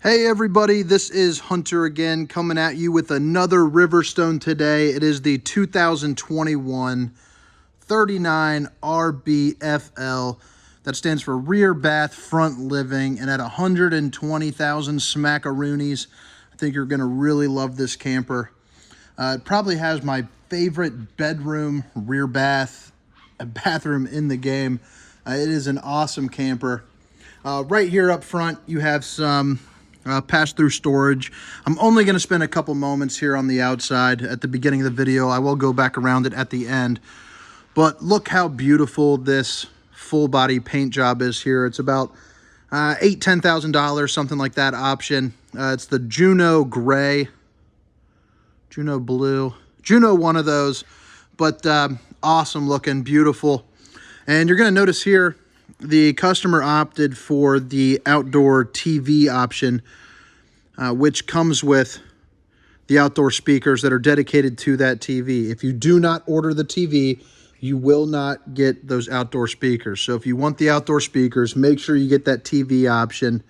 Hey everybody, this is Hunter again, coming at you with another Riverstone today. It is the 2021 39 RBFL. That stands for rear bath front living, and at 120,000 smackaroonies, I think you're going to really love this camper. It probably has my favorite bedroom, rear bath, bathroom in the game. It is an awesome camper. Right here up front, you have some pass-through storage. I'm only going to spend a couple moments here on the outside at the beginning of the video. I will go back around it at the end. But look how beautiful this full-body paint job is here. It's about $10,000, something like that option. It's the Juno Gray, Juno Blue, Juno one of those. But awesome looking, beautiful. And you're going to notice here, the customer opted for the outdoor TV option, which comes with the outdoor speakers that are dedicated to that TV. If you do not order the TV, you will not get those outdoor speakers. So if you want the outdoor speakers, make sure you get that TV option.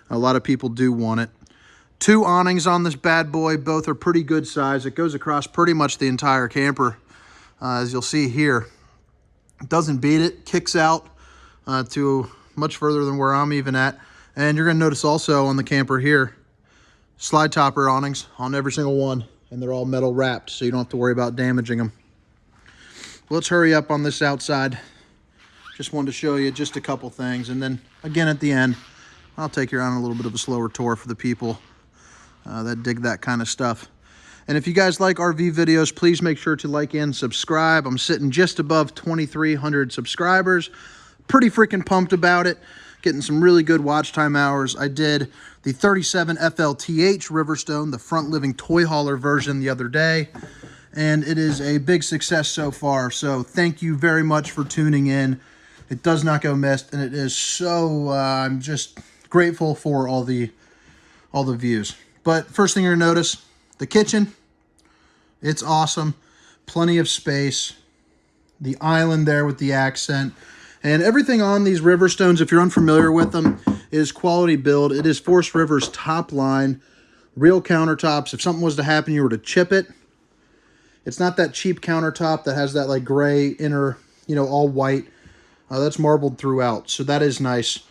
A lot of people do want it. 2 awnings on this bad boy. Both are pretty good size. It goes across pretty much the entire camper, as you'll see here. It doesn't beat it, kicks out to much further than where I'm even at. And you're going to notice also on the camper here, slide topper awnings on every single one, and they're all metal wrapped, so you don't have to worry about damaging them. Let's hurry up on this outside. Just wanted to show you just a couple things, and then again at the end, I'll take you on a little bit of a slower tour for the people that dig that kind of stuff. And if you guys like RV videos, please make sure to like and subscribe. I'm sitting just above 2,300 subscribers. Pretty freaking pumped about it. Getting some really good watch time hours. I did the 37 FLTH Riverstone, the front living toy hauler version, the other day, and it is a big success so far. So thank you very much for tuning in. It does not go missed, and it is so I'm just grateful for all the views. But first thing you're gonna notice, the kitchen. It's awesome. Plenty of space. The island there with the accent. And everything on these Riverstones, if you're unfamiliar with them, is quality build. It is Forest River's top line, real countertops. If something was to happen, you were to chip it. It's not that cheap countertop that has that like gray inner, all white. That's marbled throughout, so that is nice.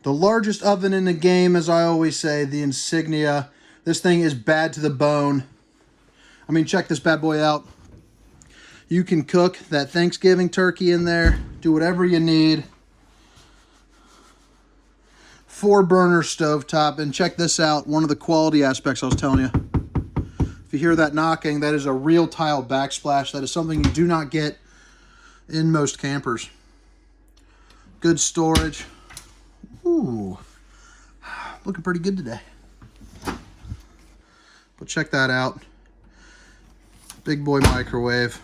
The largest oven in the game, as I always say, the Insignia. This thing is bad to the bone. I mean, check this bad boy out. You can cook that Thanksgiving turkey in there, do whatever you need. 4-burner stovetop, and check this out, one of the quality aspects I was telling you. If you hear that knocking, that is a real tile backsplash. That is something you do not get in most campers. Good storage. Ooh, looking pretty good today. But check that out. Big boy microwave.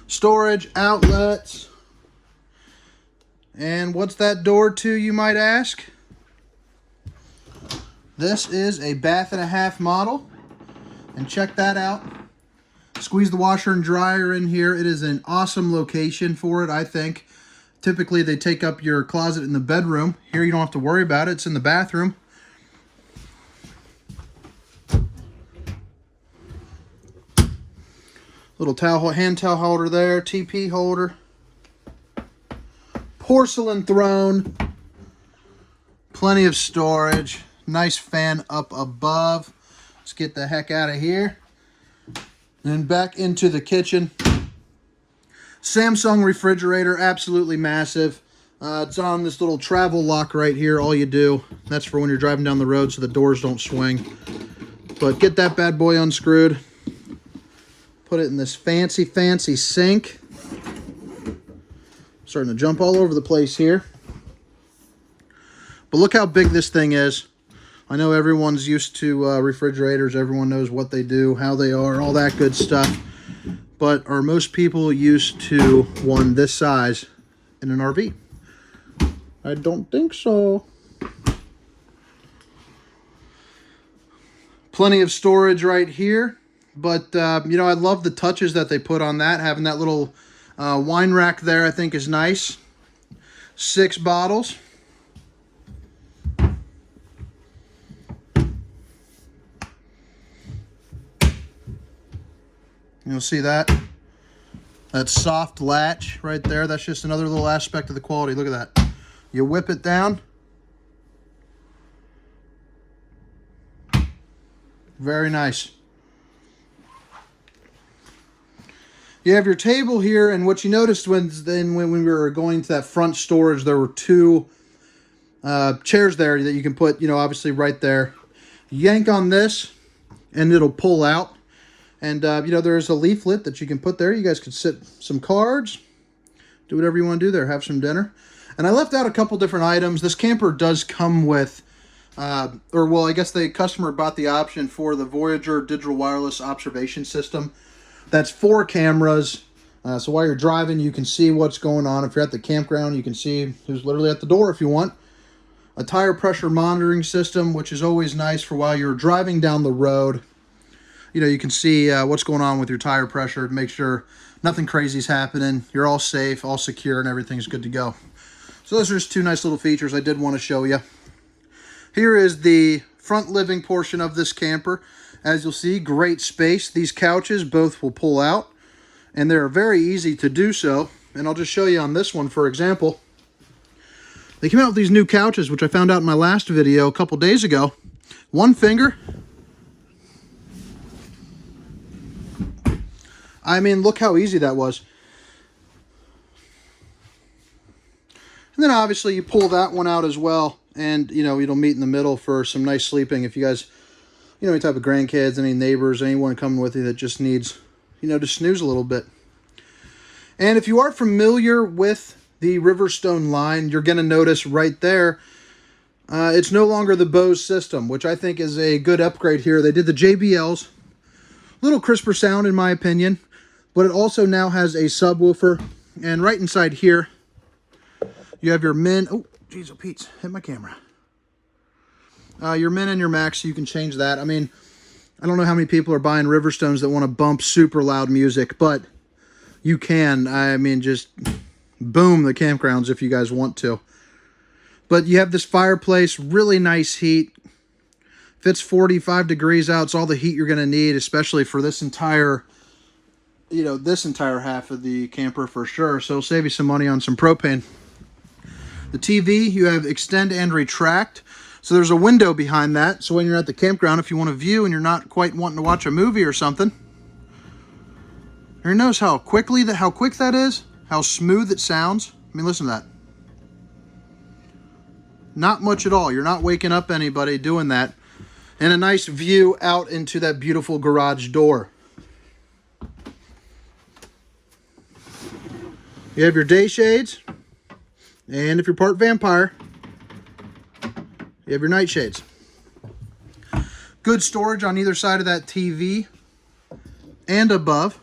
Storage, outlets. And what's that door to, you might ask? This is a 1.5 bath model. And check that out. Squeeze the washer and dryer in here. It is an awesome location for it, I think. Typically, they take up your closet in the bedroom. Here, you don't have to worry about it. It's in the bathroom. Little hand towel holder there, TP holder. Porcelain throne. Plenty of storage. Nice fan up above. Let's get the heck out of here. Then back into the kitchen. Samsung refrigerator, absolutely massive. It's on this little travel lock right here. All you do, that's for when you're driving down the road so the doors don't swing. But get that bad boy unscrewed. Put it in this fancy, fancy sink. Starting to jump all over the place here. But look how big this thing is. I know everyone's used to refrigerators. Everyone knows what they do, how they are, all that good stuff. But are most people used to one this size in an RV? I don't think so. Plenty of storage right here. But, you know, I love the touches that they put on that. Having that little wine rack there, I think, is nice. 6 bottles. You'll see that. That soft latch right there. That's just another little aspect of the quality. Look at that. You whip it down. Very nice. You have your table here, and what you noticed when we were going to that front storage, there were 2 chairs there that you can put, you know, obviously right there. Yank on this, and it'll pull out. And, you know, there's a leaflet that you can put there. You guys could sit some cards, do whatever you want to do there, have some dinner. And I left out a couple different items. This camper does come with, well, I guess the customer bought the option for the Voyager digital wireless observation system. That's 4 cameras. So while you're driving, you can see what's going on. If you're at the campground, you can see who's literally at the door if you want. A tire pressure monitoring system, which is always nice for while you're driving down the road. You know, you can see what's going on with your tire pressure. Make sure nothing crazy is happening. You're all safe, all secure, and everything's good to go. So those are just 2 nice little features I did want to show you. Here is the front living portion of this camper. As you'll see, great space. These couches both will pull out, and they're very easy to do so. And I'll just show you on this one, for example. They came out with these new couches, which I found out in my last video a couple days ago. 1 finger. I mean, look how easy that was. And then obviously you pull that one out as well, and you know, it'll meet in the middle for some nice sleeping. If you guys, you know, any type of grandkids, any neighbors, anyone coming with you that just needs, you know, to snooze a little bit. And if you are familiar with the Riverstone line, you're going to notice right there, it's no longer the Bose system, which I think is a good upgrade here. They did the JBLs, little crisper sound in my opinion. But it also now has a subwoofer, and right inside here, you have your min. Oh, geez, oh, Pete, hit my camera. Your min and your max, so you can change that. I mean, I don't know how many people are buying Riverstones that want to bump super loud music, but you can. I mean, just boom the campgrounds if you guys want to. But you have this fireplace, really nice heat. Fits 45 degrees out. It's all the heat you're going to need, especially for this entire, you know, this entire half of the camper for sure. So it'll save you some money on some propane. The TV, you have extend and retract. So there's a window behind that. So when you're at the campground, if you want to view and you're not quite wanting to watch a movie or something, you notice how quick that is, how smooth it sounds. I mean, listen to that. Not much at all. You're not waking up anybody doing that. And a nice view out into that beautiful garage door. You have your day shades, and if you're part vampire, you have your night shades. Good storage on either side of that TV and above.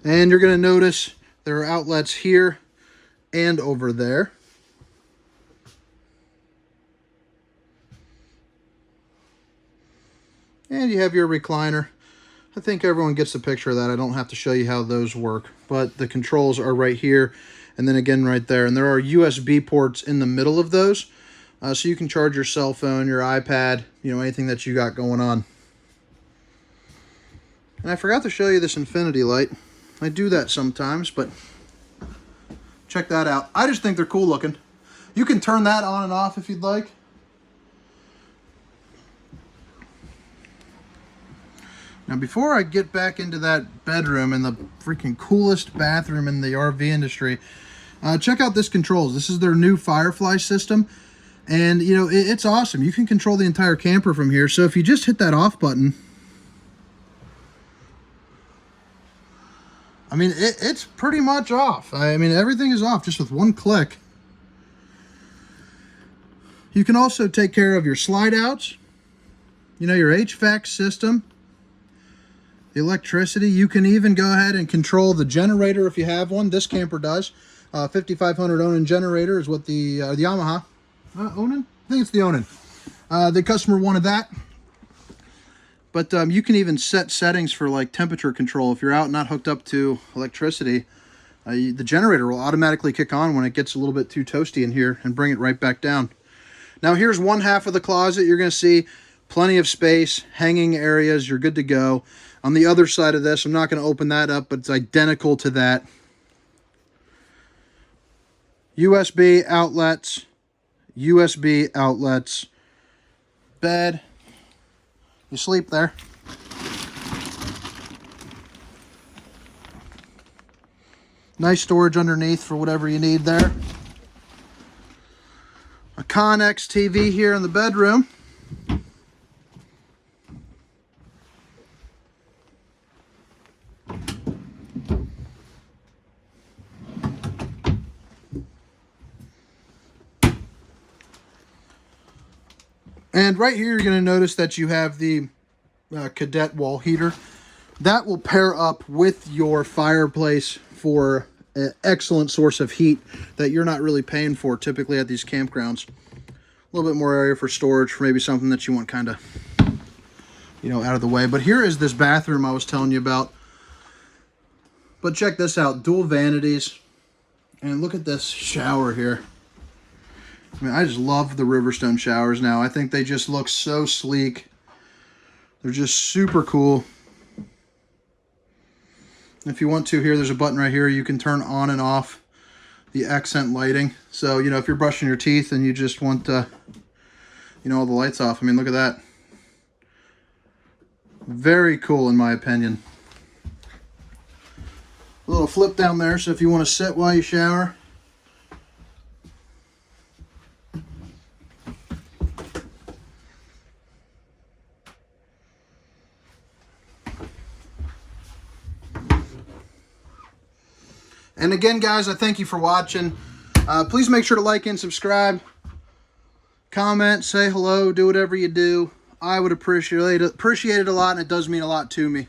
And you're going to notice there are outlets here and over there. And you have your recliner. I think everyone gets the picture of that. I don't have to show you how those work. But the controls are right here, and then again right there. And there are USB ports in the middle of those. So you can charge your cell phone, your iPad, you know, anything that you got going on. And I forgot to show you this infinity light. I do that sometimes, but check that out. I just think they're cool looking. You can turn that on and off if you'd like. Now, before I get back into that bedroom and the freaking coolest bathroom in the RV industry, check out this controls. This is their new Firefly system. And, you know, it's awesome. You can control the entire camper from here. So if you just hit that off button, I mean, it's pretty much off. I mean, everything is off just with one click. You can also take care of your slide outs, you know, your HVAC system, the electricity. You can even go ahead and control the generator if you have one. This camper does. 5500 Onan generator is what the Yamaha. Onan? I think it's the Onan. The customer wanted that. But you can even set settings for like temperature control. If you're out not hooked up to electricity, the generator will automatically kick on when it gets a little bit too toasty in here and bring it right back down. Now here's one half of the closet. You're going to see plenty of space, hanging areas. You're good to go. On the other side of this, I'm not going to open that up, but it's identical to that. USB outlets, bed. You sleep there. Nice storage underneath for whatever you need there. A Connex TV here in the bedroom. And right here, you're going to notice that you have the cadet wall heater. That will pair up with your fireplace for an excellent source of heat that you're not really paying for typically at these campgrounds. A little bit more area for storage for maybe something that you want kind of, you know, out of the way. But here is this bathroom I was telling you about. But check this out, dual vanities. And look at this shower here. I mean, I just love the Riverstone showers now. I think they just look so sleek. They're just super cool. If you want to, here, there's a button right here. You can turn on and off the accent lighting. So, you know, if you're brushing your teeth and you just want, you know, all the lights off. I mean, look at that. Very cool, in my opinion. A little flip down there, so if you want to sit while you shower. And again, guys, I thank you for watching. Please make sure to like and subscribe. Comment, say hello, do whatever you do. I would appreciate it a lot, and it does mean a lot to me.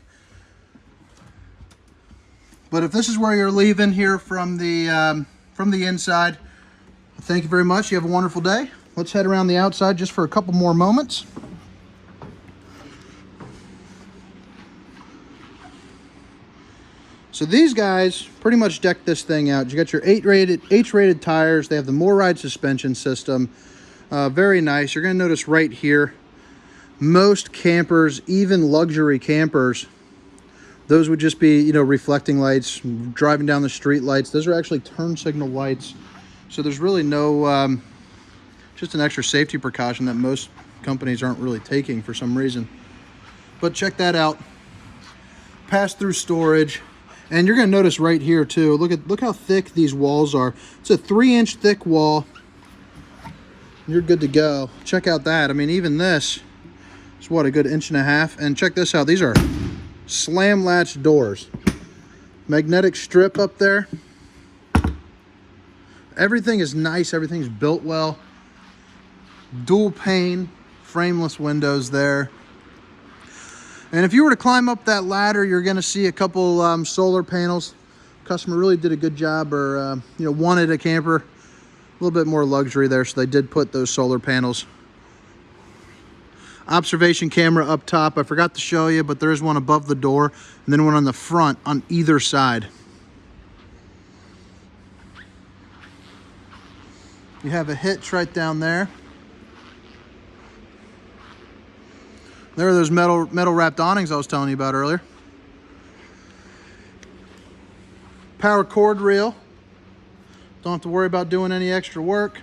But if this is where you're leaving here from the inside, thank you very much. You have a wonderful day. Let's head around the outside just for a couple more moments. So these guys pretty much deck this thing out. You got your H-rated tires. They have the MORryde suspension system. Very nice. You're going to notice right here, most campers, even luxury campers, those would just be, you know, reflecting lights, driving down the street lights. Those are actually turn signal lights. So there's really no, just an extra safety precaution that most companies aren't really taking for some reason. But check that out. Pass-through storage. And you're going to notice right here too, look how thick these walls are. It's a 3-inch thick wall. You're good to go. Check out that. I mean, even this is what, a good 1.5 inches. And check this out. These are slam latch doors. Magnetic strip up there. Everything is nice. Everything's built well. Dual pane, frameless windows there. And if you were to climb up that ladder, you're going to see a couple solar panels. Customer really did a good job, or you know, wanted a camper a little bit more luxury there, so they did put those solar panels. Observation camera up top. I forgot to show you, but there is one above the door, and then one on the front on either side. You have a hitch right down there. There are those metal wrapped awnings I was telling you about earlier. Power cord reel. Don't have to worry about doing any extra work.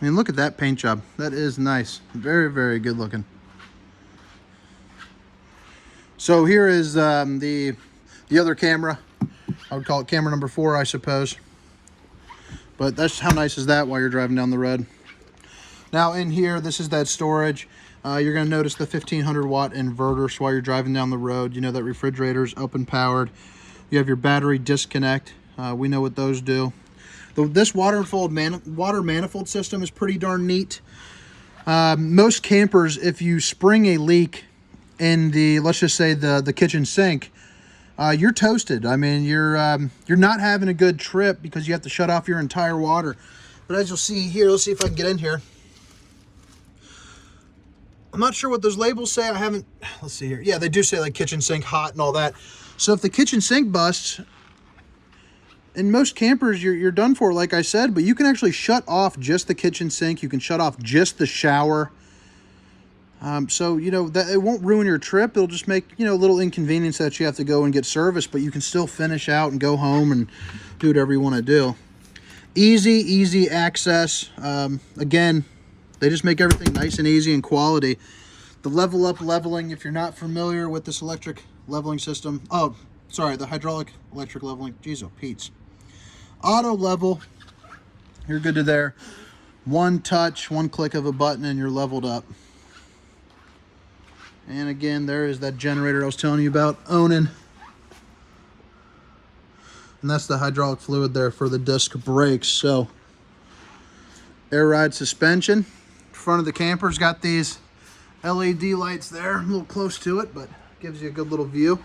I mean, look at that paint job. That is nice. Very, very good looking. So here is the other camera. I would call it camera number 4, I suppose. But that's how nice is that while you're driving down the road. Now in here, this is that storage. You're going to notice the 1500 watt inverter. So while you're driving down the road, you know that refrigerator's up and powered. You have your battery disconnect. We know what those do. This water manifold system is pretty darn neat. Most campers, if you spring a leak in the, let's just say the kitchen sink, you're toasted. I mean, you're not having a good trip because you have to shut off your entire water. But as you'll see here, let's see if I can get in here. I'm not sure what those labels say. I haven't, let's see here. Yeah, they do say like kitchen sink hot and all that. So if the kitchen sink busts, in most campers, you're done for, like I said, but you can actually shut off just the kitchen sink. You can shut off just the shower. So, you know, that it won't ruin your trip. It'll just make, you know, a little inconvenience that you have to go and get serviced, but you can still finish out and go home and do whatever you want to do. Easy access. Again, they just make everything nice and easy and quality. The level up leveling, if you're not familiar with this electric leveling system. Oh, sorry, the hydraulic electric leveling. Jeez, oh, Pete's. Auto level, you're good to there. One touch, one click of a button, and you're leveled up. And again, there is that generator I was telling you about, Awning. And that's the hydraulic fluid there for the disc brakes. So, air ride suspension. Front of the camper's got these LED lights there, a little close to it, but gives you a good little view.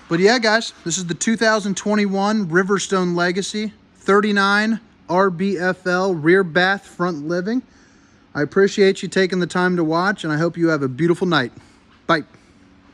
But yeah, guys, this is the 2021 Riverstone Legacy 39 RBFL rear bath front living. I appreciate you taking the time to watch, and I hope you have a beautiful night. Bye.